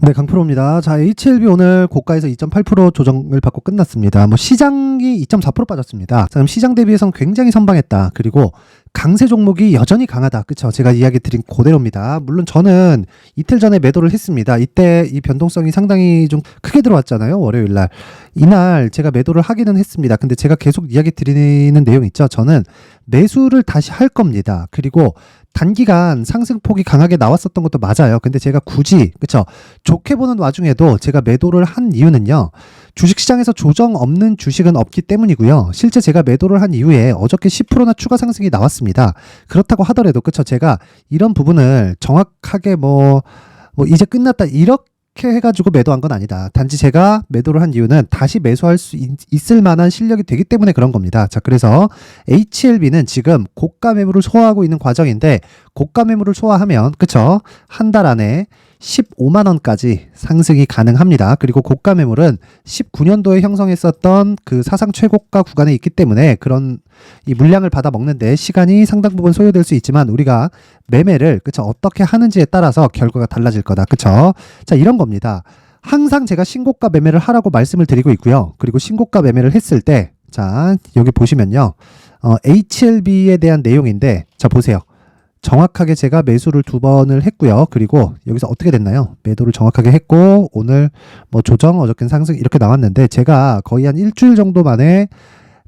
네, 강프로입니다. 자, HLB 오늘 고가에서 2.8% 조정을 받고 끝났습니다. 시장이 2.4% 빠졌습니다. 자, 그럼 시장 대비해서는 굉장히 선방했다. 그리고 강세 종목이 여전히 강하다. 그쵸? 제가 이야기 드린 그대로입니다. 물론 저는 이틀 전에 매도를 했습니다. 이때 이 변동성이 상당히 좀 크게 들어왔잖아요. 월요일 날. 이날 제가 매도를 하기는 했습니다. 근데 제가 계속 이야기 드리는 내용 있죠. 저는 매수를 다시 할 겁니다. 그리고 단기간 상승폭이 강하게 나왔었던 것도 맞아요. 근데 제가 굳이, 그쵸? 좋게 보는 와중에도 제가 매도를 한 이유는요. 주식시장에서 조정 없는 주식은 없기 때문이고요. 실제 제가 매도를 한 이후에 어저께 10%나 추가 상승이 나왔습니다. 그렇다고 하더라도, 그쵸? 제가 이런 부분을 정확하게 이제 끝났다. 이렇게 해가지고 매도한 건 아니다. 단지 제가 매도를 한 이유는 다시 매수할 수 있을 만한 실력이 되기 때문에 그런 겁니다. 자, 그래서 HLB는 지금 고가 매물을 소화하고 있는 과정인데, 고가 매물을 소화하면, 그쵸? 한 달 안에 15만 원까지 상승이 가능합니다. 그리고 고가 매물은 19년도에 형성했었던 그 사상 최고가 구간에 있기 때문에 그런 이 물량을 받아 먹는데 시간이 상당 부분 소요될 수 있지만 우리가 매매를, 그쵸? 어떻게 하는지에 따라서 결과가 달라질 거다. 그쵸? 자, 이런 겁니다. 항상 제가 신고가 매매를 하라고 말씀을 드리고 있고요. 그리고 신고가 매매를 했을 때, 자, 여기 보시면요. HLB에 대한 내용인데, 자, 보세요. 정확하게 제가 매수를 2번을 했고요. 그리고 여기서 어떻게 됐나요? 매도를 정확하게 했고, 오늘 조정, 어저께는 상승 이렇게 나왔는데, 제가 거의 한 일주일 정도 만에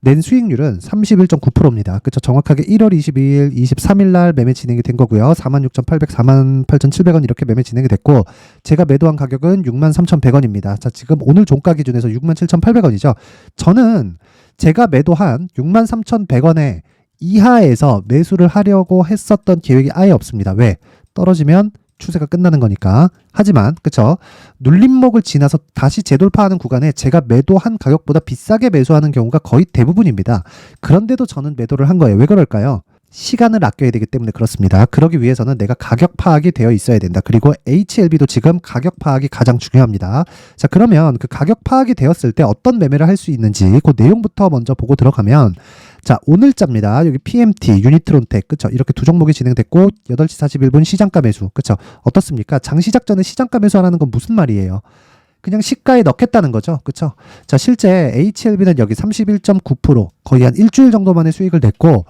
낸 수익률은 31.9%입니다. 그쵸? 정확하게 1월 22일, 23일 날 매매 진행이 된 거고요. 46,800, 48,700원 이렇게 매매 진행이 됐고, 제가 매도한 가격은 63,100원입니다. 자, 지금 오늘 종가 기준에서 67,800원이죠. 저는 제가 매도한 63,100원에 이하에서 매수를 하려고 했었던 계획이 아예 없습니다. 왜? 떨어지면 추세가 끝나는 거니까. 하지만, 그쵸? 눌림목을 지나서 다시 재돌파하는 구간에 제가 매도한 가격보다 비싸게 매수하는 경우가 거의 대부분입니다. 그런데도 저는 매도를 한 거예요. 왜 그럴까요? 시간을 아껴야 되기 때문에 그렇습니다. 그러기 위해서는 내가 가격 파악이 되어 있어야 된다. 그리고 HLB도 지금 가격 파악이 가장 중요합니다. 자, 그러면 그 가격 파악이 되었을 때 어떤 매매를 할 수 있는지 그 내용부터 먼저 보고 들어가면, 자, 오늘자입니다. 여기 PMT, 유니트론텍, 그쵸? 이렇게 두 종목이 진행됐고 8시 41분 시장가 매수, 그쵸? 어떻습니까? 장시작 전에 시장가 매수하라는 건 무슨 말이에요? 그냥 시가에 넣겠다는 거죠. 그쵸? 자, 실제 HLB는 여기 31.9%, 거의 한 일주일 정도 만에 수익을 냈고,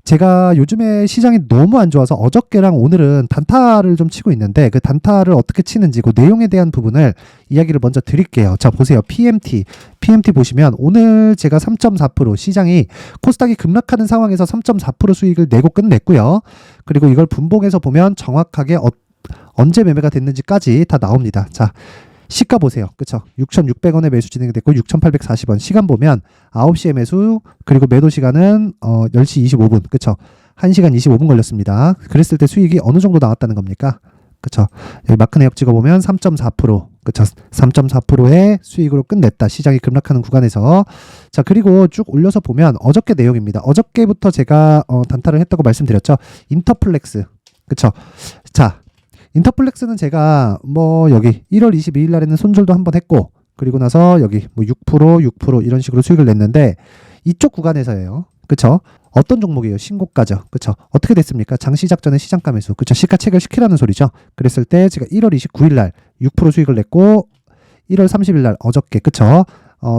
제가 요즘에 시장이 너무 안 좋아서 어저께랑 오늘은 단타를 좀 치고 있는데, 그 단타를 어떻게 치는지 그 내용에 대한 부분을 이야기를 먼저 드릴게요. 자, 보세요. PMT 보시면 오늘 제가 3.4% 시장이 코스닥이 급락하는 상황에서 3.4% 수익을 내고 끝냈고요. 그리고 이걸 분봉해서 보면 정확하게 언제 매매가 됐는지까지 다 나옵니다. 자, 시가 보세요. 그쵸? 6,600원에 매수 진행됐고 6,840원. 시간 보면 9시에 매수, 그리고 매도 시간은 10시 25분. 그쵸? 1시간 25분 걸렸습니다. 그랬을 때 수익이 어느 정도 나왔다는 겁니까? 그쵸? 여기 마크 내역 찍어보면 3.4%. 그쵸? 3.4%의 수익으로 끝냈다. 시장이 급락하는 구간에서. 자, 그리고 쭉 올려서 보면 어저께 내용입니다. 어저께부터 제가 단타를 했다고 말씀드렸죠. 인터플렉스. 그쵸? 자, 인터플렉스는 제가 여기 1월 22일 날에는 손절도 한번 했고, 그리고 나서 여기 6% 이런 식으로 수익을 냈는데, 이쪽 구간에서예요. 그쵸? 어떤 종목이에요? 신고가죠. 그쵸? 어떻게 됐습니까? 장시작 전에 시장가 매수. 그쵸? 시가 체결시키라는 소리죠. 그랬을 때 제가 1월 29일 날 6% 수익을 냈고, 1월 30일 날 어저께, 그쵸?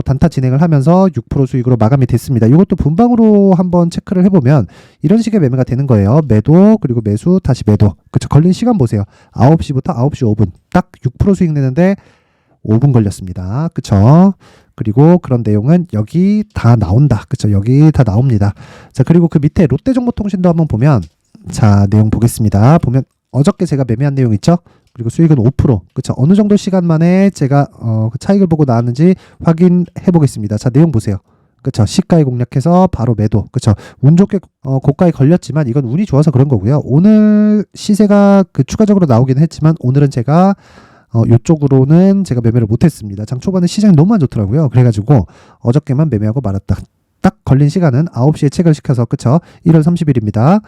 단타 진행을 하면서 6% 수익으로 마감이 됐습니다. 이것도 분방으로 한번 체크를 해보면 이런 식의 매매가 되는 거예요. 매도, 그리고 매수, 다시 매도. 그쵸? 걸린 시간 보세요. 9시부터 9시 5분. 딱 6% 수익 내는데 5분 걸렸습니다. 그쵸? 그리고 그런 내용은 여기 다 나온다. 그쵸? 여기 다 나옵니다. 자, 그리고 그 밑에 롯데정보통신도 한번 보면, 자, 내용 보겠습니다. 보면 어저께 제가 매매한 내용 있죠? 그리고 수익은 5%. 그쵸? 어느 정도 시간 만에 제가 그 차익을 보고 나왔는지 확인해 보겠습니다. 자, 내용 보세요. 그쵸? 시가에 공략해서 바로 매도. 그쵸? 운 좋게 고가에 걸렸지만 이건 운이 좋아서 그런 거고요. 오늘 시세가 추가적으로 나오긴 했지만 오늘은 제가 요쪽으로는 제가 매매를 못했습니다. 장 초반에 시장이 너무 안 좋더라고요. 그래가지고 어저께만 매매하고 말았다. 딱 걸린 시간은 9시에 체결시켜서, 그쵸? 1월 30일입니다.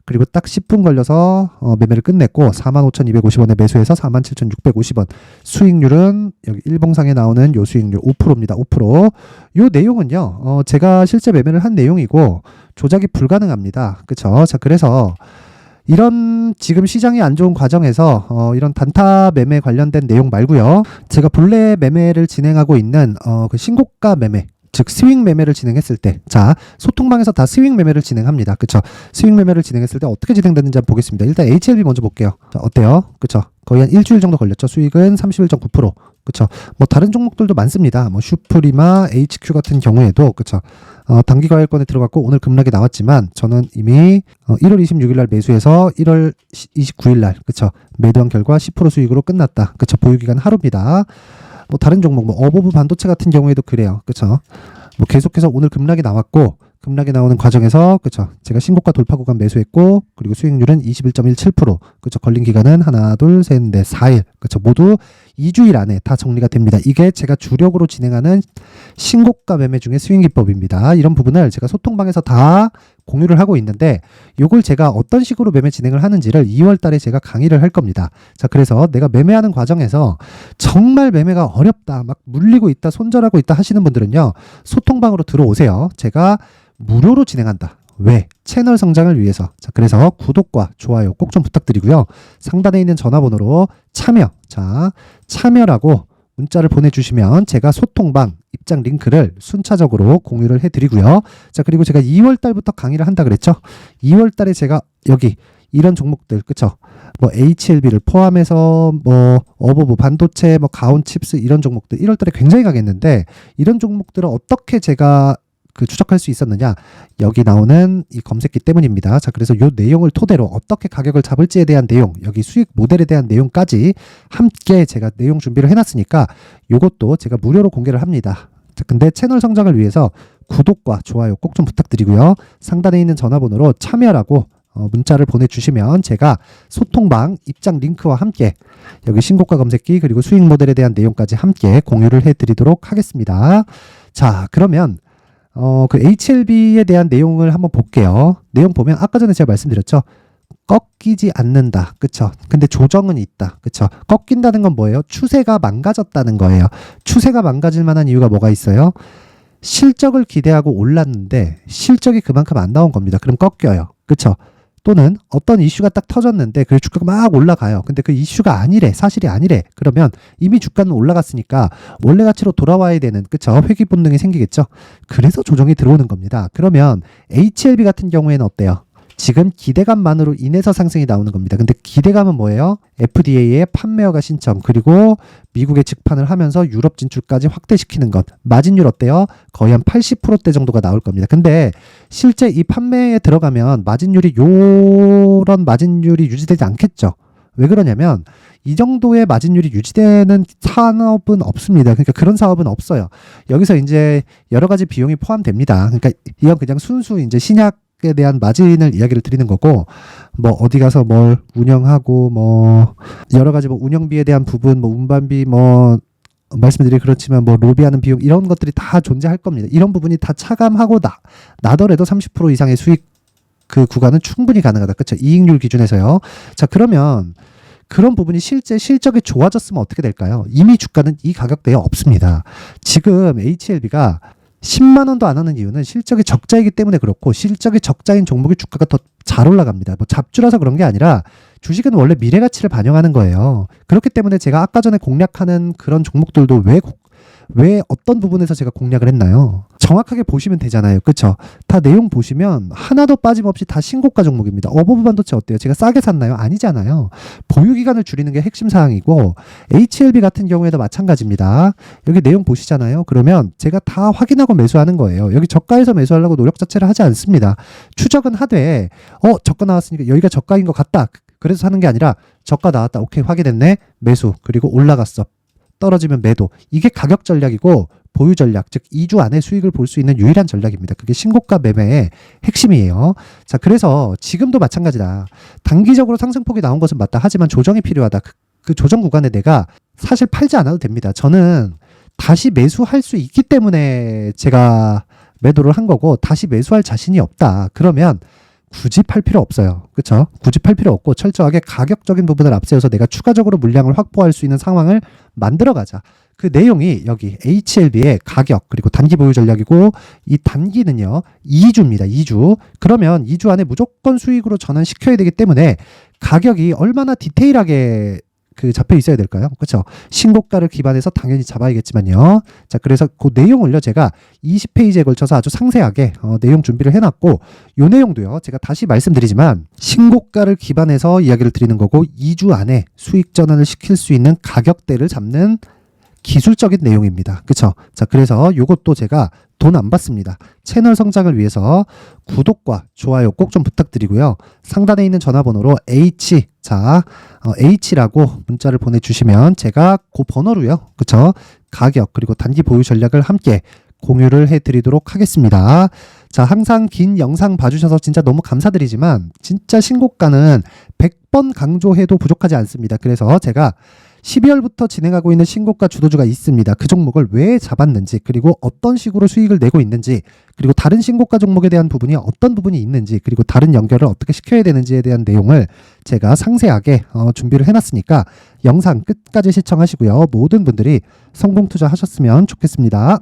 그리고 딱 10분 걸려서 매매를 끝냈고 45,250원에 매수해서 47,650원. 수익률은 여기 일봉상에 나오는 요 수익률 5%입니다. 5%. 요 내용은요. 제가 실제 매매를 한 내용이고 조작이 불가능합니다. 그쵸? 자, 그래서 이런 지금 시장이 안 좋은 과정에서 이런 단타 매매 관련된 내용 말고요. 제가 본래 매매를 진행하고 있는 그 신고가 매매, 즉 스윙 매매를 진행했을 때, 자, 소통방에서 다 스윙 매매를 진행합니다. 그쵸? 스윙 매매를 진행했을 때 어떻게 진행되는지 한번 보겠습니다. 일단 HLB 먼저 볼게요. 자, 어때요? 그쵸? 거의 한 일주일 정도 걸렸죠. 수익은 31.9%. 그쵸? 뭐 다른 종목들도 많습니다. 뭐 슈프리마, HQ 같은 경우에도, 그쵸? 단기 과열권에 들어갔고 오늘 급락이 나왔지만 저는 이미 1월 26일 날 매수해서 1월 29일 날, 그쵸? 매도한 결과 10% 수익으로 끝났다. 그쵸? 보유기간 하루입니다. 뭐 다른 종목, 뭐 어버브 반도체 같은 경우에도 그래요. 그쵸? 뭐 계속해서 오늘 급락이 나왔고, 급락이 나오는 과정에서, 그쵸? 제가 신고가 돌파 구간 매수했고, 그리고 수익률은 21.17%. 그쵸? 걸린 기간은 하나, 둘, 셋, 넷, 4일. 그쵸? 모두 2주일 안에 다 정리가 됩니다. 이게 제가 주력으로 진행하는 신고가 매매 중에 스윙 기법입니다. 이런 부분을 제가 소통방에서 다 공유를 하고 있는데, 요걸 제가 어떤 식으로 매매 진행을 하는지를 2월 달에 제가 강의를 할 겁니다. 자, 그래서 내가 매매하는 과정에서 정말 매매가 어렵다, 막 물리고 있다, 손절하고 있다 하시는 분들은요, 소통방으로 들어오세요. 제가 무료로 진행한다. 왜? 채널 성장을 위해서. 자, 그래서 구독과 좋아요 꼭 좀 부탁드리고요. 상단에 있는 전화번호로 참여, 자, 참여라고 문자를 보내주시면 제가 소통방 입장 링크를 순차적으로 공유를 해드리고요. 자, 그리고 제가 2월 달부터 강의를 한다 그랬죠. 2월 달에 제가 여기 이런 종목들, 그쵸? 뭐 HLB를 포함해서 뭐 어버브 반도체, 뭐 가온칩스 이런 종목들 1월 달에 굉장히 가겠는데, 이런 종목들을 어떻게 제가 추적할 수 있었느냐, 여기 나오는 이 검색기 때문입니다. 자, 그래서 요 내용을 토대로 어떻게 가격을 잡을지에 대한 내용, 여기 수익 모델에 대한 내용까지 함께 제가 내용 준비를 해놨으니까 요것도 제가 무료로 공개를 합니다. 자, 근데 채널 성장을 위해서 구독과 좋아요 꼭 좀 부탁드리고요. 상단에 있는 전화번호로 참여라고 문자를 보내주시면 제가 소통방 입장 링크와 함께 여기 신고가 검색기 그리고 수익 모델에 대한 내용까지 함께 공유를 해드리도록 하겠습니다. 자, 그러면 그 HLB에 대한 내용을 한번 볼게요. 내용 보면 아까 전에 제가 말씀드렸죠. 꺾이지 않는다. 그쵸? 근데 조정은 있다. 그쵸? 꺾인다는 건 뭐예요? 추세가 망가졌다는 거예요. 추세가 망가질 만한 이유가 뭐가 있어요? 실적을 기대하고 올랐는데 실적이 그만큼 안 나온 겁니다. 그럼 꺾여요. 그쵸? 또는 어떤 이슈가 딱 터졌는데 그 주가가 막 올라가요. 근데 그 이슈가 아니래, 사실이 아니래. 그러면 이미 주가는 올라갔으니까 원래 가치로 돌아와야 되는, 그쵸? 회귀 본능이 생기겠죠. 그래서 조정이 들어오는 겁니다. 그러면 HLB 같은 경우에는 어때요? 지금 기대감만으로 인해서 상승이 나오는 겁니다. 근데 기대감은 뭐예요? FDA의 판매허가 신청, 그리고 미국에 직판을 하면서 유럽 진출까지 확대시키는 것. 마진율 어때요? 거의 한 80%대 정도가 나올 겁니다. 근데 실제 이 판매에 들어가면 마진율이 요런 마진율이 유지되지 않겠죠. 왜 그러냐면 이 정도의 마진율이 유지되는 산업은 없습니다. 그러니까 그런 사업은 없어요. 여기서 이제 여러 가지 비용이 포함됩니다. 그러니까 이건 그냥 순수 이제 신약 에 대한 마진을 이야기를 드리는 거고, 뭐 어디 가서 뭘 운영하고 뭐 여러 가지 뭐 운영비에 대한 부분, 뭐 운반비, 뭐 말씀드리기 그렇지만 뭐 로비하는 비용 이런 것들이 다 존재할 겁니다. 이런 부분이 다 차감하고 나더라도 30% 이상의 수익 그 구간은 충분히 가능하다. 그렇죠? 이익률 기준에서요. 자, 그러면 그런 부분이 실제 실적이 좋아졌으면 어떻게 될까요? 이미 주가는 이 가격대에 없습니다. 지금 HLB가 10만 원도 안 하는 이유는 실적이 적자이기 때문에 그렇고, 실적이 적자인 종목의 주가가 더 잘 올라갑니다. 뭐 잡주라서 그런 게 아니라 주식은 원래 미래 가치를 반영하는 거예요. 그렇기 때문에 제가 아까 전에 공략하는 그런 종목들도 왜 어떤 부분에서 제가 공략을 했나요? 정확하게 보시면 되잖아요. 그쵸? 다 내용 보시면 하나도 빠짐없이 다 신고가 종목입니다. 어버브 반도체 어때요? 제가 싸게 샀나요? 아니잖아요. 보유기간을 줄이는 게 핵심 사항이고, HLB 같은 경우에도 마찬가지입니다. 여기 내용 보시잖아요. 그러면 제가 다 확인하고 매수하는 거예요. 여기 저가에서 매수하려고 노력 자체를 하지 않습니다. 추적은 하되 저가 나왔으니까 여기가 저가인 것 같다. 그래서 사는 게 아니라 저가 나왔다. 오케이, 확인했네. 매수. 그리고 올라갔어. 떨어지면 매도. 이게 가격 전략이고 보유 전략, 즉 2주 안에 수익을 볼 수 있는 유일한 전략입니다. 그게 신고가 매매의 핵심이에요. 자, 그래서 지금도 마찬가지다. 단기적으로 상승폭이 나온 것은 맞다. 하지만 조정이 필요하다. 그 조정 구간에 내가 사실 팔지 않아도 됩니다. 저는 다시 매수할 수 있기 때문에 제가 매도를 한 거고, 다시 매수할 자신이 없다. 그러면 굳이 팔 필요 없어요. 그렇죠? 굳이 팔 필요 없고 철저하게 가격적인 부분을 앞세워서 내가 추가적으로 물량을 확보할 수 있는 상황을 만들어 가자. 그 내용이 여기 HLB의 가격 그리고 단기 보유 전략이고 이 단기는요 2주입니다. 2주. 그러면 2주 안에 무조건 수익으로 전환시켜야 되기 때문에 가격이 얼마나 디테일하게 잡혀 있어야 될까요? 그렇죠? 신고가를 기반해서 당연히 잡아야겠지만요. 자, 그래서 그 내용을요 제가 20페이지에 걸쳐서 아주 상세하게 내용 준비를 해놨고 이 내용도요 제가 다시 말씀드리지만 신고가를 기반해서 이야기를 드리는 거고 2주 안에 수익 전환을 시킬 수 있는 가격대를 잡는 기술적인 내용입니다. 그쵸? 자, 그래서 요것도 제가 돈 안 받습니다. 채널 성장을 위해서 구독과 좋아요 꼭 좀 부탁드리고요. 상단에 있는 전화번호로 H라고 문자를 보내주시면 제가 그 번호로요. 그쵸? 가격 그리고 단기 보유 전략을 함께 공유를 해드리도록 하겠습니다. 자, 항상 긴 영상 봐주셔서 진짜 너무 감사드리지만 진짜 신고가는 100번 강조해도 부족하지 않습니다. 그래서 제가 12월부터 진행하고 있는 신고가 주도주가 있습니다. 그 종목을 왜 잡았는지 그리고 어떤 식으로 수익을 내고 있는지 그리고 다른 신고가 종목에 대한 부분이 어떤 부분이 있는지 그리고 다른 연결을 어떻게 시켜야 되는지에 대한 내용을 제가 상세하게 준비를 해놨으니까 영상 끝까지 시청하시고요. 모든 분들이 성공 투자하셨으면 좋겠습니다.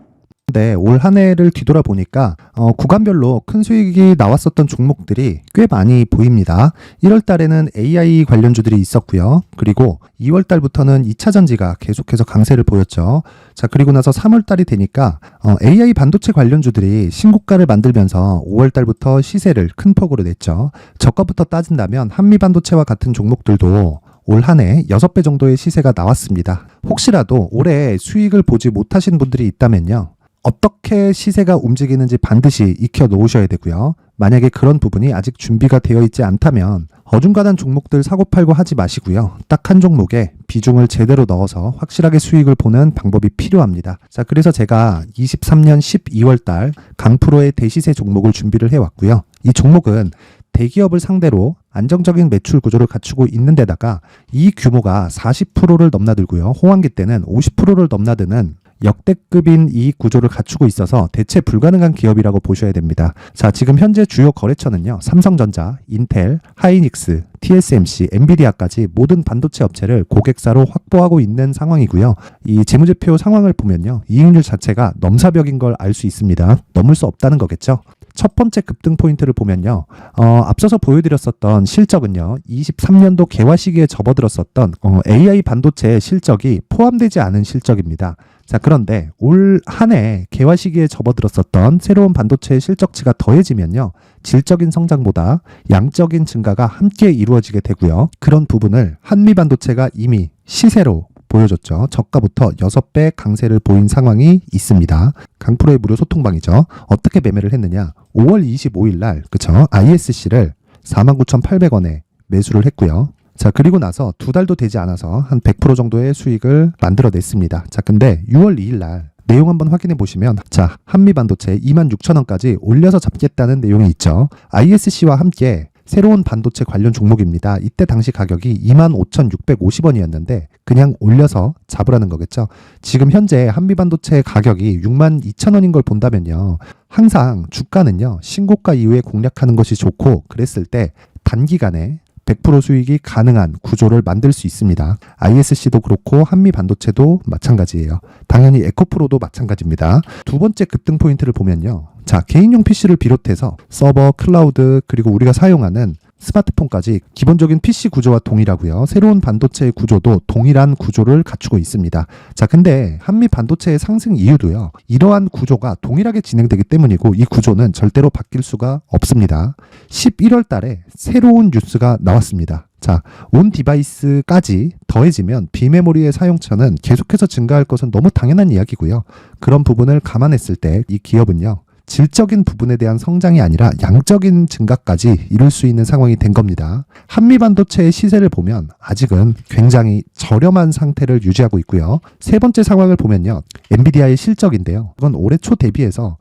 네, 올 한 해를 뒤돌아보니까 구간별로 큰 수익이 나왔었던 종목들이 꽤 많이 보입니다. 1월 달에는 AI 관련주들이 있었고요. 그리고 2월 달부터는 2차 전지가 계속해서 강세를 보였죠. 자, 그리고 나서 3월 달이 되니까 AI 반도체 관련주들이 신고가를 만들면서 5월 달부터 시세를 큰 폭으로 냈죠. 저가부터 따진다면 한미반도체와 같은 종목들도 올 한 해 6배 정도의 시세가 나왔습니다. 혹시라도 올해 수익을 보지 못하신 분들이 있다면요. 어떻게 시세가 움직이는지 반드시 익혀 놓으셔야 되고요. 만약에 그런 부분이 아직 준비가 되어 있지 않다면 어중간한 종목들 사고팔고 하지 마시고요. 딱 한 종목에 비중을 제대로 넣어서 확실하게 수익을 보는 방법이 필요합니다. 자, 그래서 제가 23년 12월 달 강프로의 대시세 종목을 준비를 해왔고요. 이 종목은 대기업을 상대로 안정적인 매출 구조를 갖추고 있는 데다가 이 규모가 40%를 넘나들고요. 호황기 때는 50%를 넘나드는 역대급인 이익 구조를 갖추고 있어서 대체 불가능한 기업이라고 보셔야 됩니다. 자, 지금 현재 주요 거래처는요. 삼성전자, 인텔, 하이닉스, TSMC, 엔비디아까지 모든 반도체 업체를 고객사로 확보하고 있는 상황이고요. 이 재무제표 상황을 보면요. 이익률 자체가 넘사벽인 걸 알 수 있습니다. 넘을 수 없다는 거겠죠. 첫 번째 급등 포인트를 보면요. 앞서서 보여드렸었던 실적은요. 23년도 개화 시기에 접어들었었던 AI 반도체 실적이 포함되지 않은 실적입니다. 자, 그런데 올 한 해 개화 시기에 접어들었었던 새로운 반도체 실적치가 더해지면요. 질적인 성장보다 양적인 증가가 함께 이루어지게 되고요. 그런 부분을 한미반도체가 이미 시세로 보여줬죠. 저가부터 6배 강세를 보인 상황이 있습니다. 강프로의 무료 소통방이죠. 어떻게 매매를 했느냐. 5월 25일 날 그쵸? ISC를 49,800원에 매수를 했고요. 자, 그리고 나서 2달도 되지 않아서 한 100% 정도의 수익을 만들어냈습니다. 자, 근데 6월 2일 날 내용 한번 확인해 보시면 자, 한미반도체 26,000원까지 올려서 잡겠다는 내용이 있죠. ISC와 함께 새로운 반도체 관련 종목입니다. 이때 당시 가격이 25,650원이었는데 그냥 올려서 잡으라는 거겠죠. 지금 현재 한미반도체 가격이 62,000원인 걸 본다면요. 항상 주가는요. 신고가 이후에 공략하는 것이 좋고 그랬을 때 단기간에 100% 수익이 가능한 구조를 만들 수 있습니다. ISC도 그렇고 한미반도체도 마찬가지예요. 당연히 에코프로도 마찬가지입니다. 두 번째 급등 포인트를 보면요. 자, 개인용 PC를 비롯해서 서버, 클라우드, 그리고 우리가 사용하는 스마트폰까지 기본적인 PC 구조와 동일하고요. 새로운 반도체의 구조도 동일한 구조를 갖추고 있습니다. 자, 근데 한미 반도체의 상승 이유도요. 이러한 구조가 동일하게 진행되기 때문이고 이 구조는 절대로 바뀔 수가 없습니다. 11월 달에 새로운 뉴스가 나왔습니다. 자, 온 디바이스까지 더해지면 비메모리의 사용처는 계속해서 증가할 것은 너무 당연한 이야기고요. 그런 부분을 감안했을 때 이 기업은요. 질적인 부분에 대한 성장이 아니라 양적인 증가까지 이룰 수 있는 상황이 된 겁니다. 한미반도체의 시세를 보면 아직은 굉장히 저렴한 상태를 유지하고 있고요. 세 번째 상황을 보면요. 엔비디아의 실적인데요. 이건 올해 초 대비해서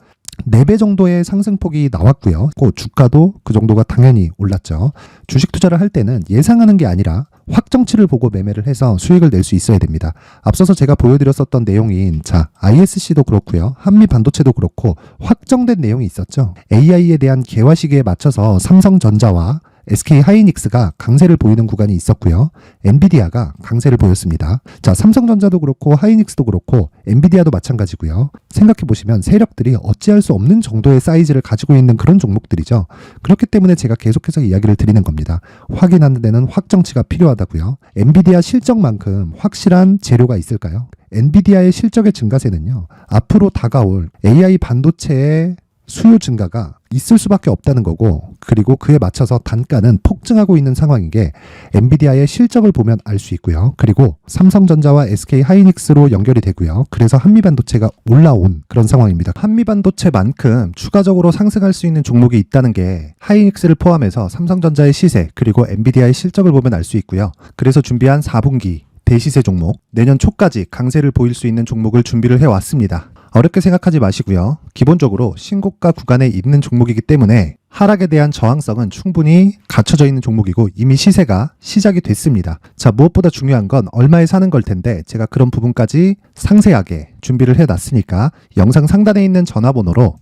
4배 정도의 상승폭이 나왔고요. 주가도 그 정도가 당연히 올랐죠. 주식 투자를 할 때는 예상하는 게 아니라 확정치를 보고 매매를 해서 수익을 낼 수 있어야 됩니다. 앞서서 제가 보여드렸었던 내용인 ISC도 그렇고요. 한미반도체도 그렇고 확정된 내용이 있었죠. AI에 대한 개화 시기에 맞춰서 삼성전자와 SK 하이닉스가 강세를 보이는 구간이 있었고요. 엔비디아가 강세를 보였습니다. 자, 삼성전자도 그렇고 하이닉스도 그렇고 엔비디아도 마찬가지고요. 생각해보시면 세력들이 어찌할 수 없는 정도의 사이즈를 가지고 있는 그런 종목들이죠. 그렇기 때문에 제가 계속해서 이야기를 드리는 겁니다. 확인하는 데는 확정치가 필요하다고요. 엔비디아 실적만큼 확실한 재료가 있을까요? 엔비디아의 실적의 증가세는요, 앞으로 다가올 AI 반도체의 수요 증가가 있을 수밖에 없다는 거고, 그리고 그에 맞춰서 단가는 폭증하고 있는 상황인 게 엔비디아의 실적을 보면 알 수 있고요. 그리고 삼성전자와 SK 하이닉스로 연결이 되고요. 그래서 한미반도체가 올라온 그런 상황입니다. 한미반도체만큼 추가적으로 상승할 수 있는 종목이 있다는 게 하이닉스를 포함해서 삼성전자의 시세 그리고 엔비디아의 실적을 보면 알 수 있고요. 그래서 준비한 4분기 대시세 종목, 내년 초까지 강세를 보일 수 있는 종목을 준비를 해왔습니다. 어렵게 생각하지 마시고요. 기본적으로 신고가 구간에 있는 종목이기 때문에 하락에 대한 저항성은 충분히 갖춰져 있는 종목이고 이미 시세가 시작이 됐습니다. 자, 무엇보다 중요한 건 얼마에 사는 걸 텐데 제가 그런 부분까지 상세하게 준비를 해놨으니까 영상 상단에 있는 전화번호로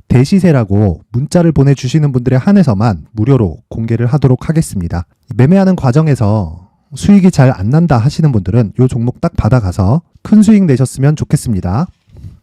대시세라고 문자를 보내주시는 분들에 한해서만 무료로 공개를 하도록 하겠습니다. 매매하는 과정에서 수익이 잘 안 난다 하시는 분들은 이 종목 딱 받아가서 큰 수익 내셨으면 좋겠습니다.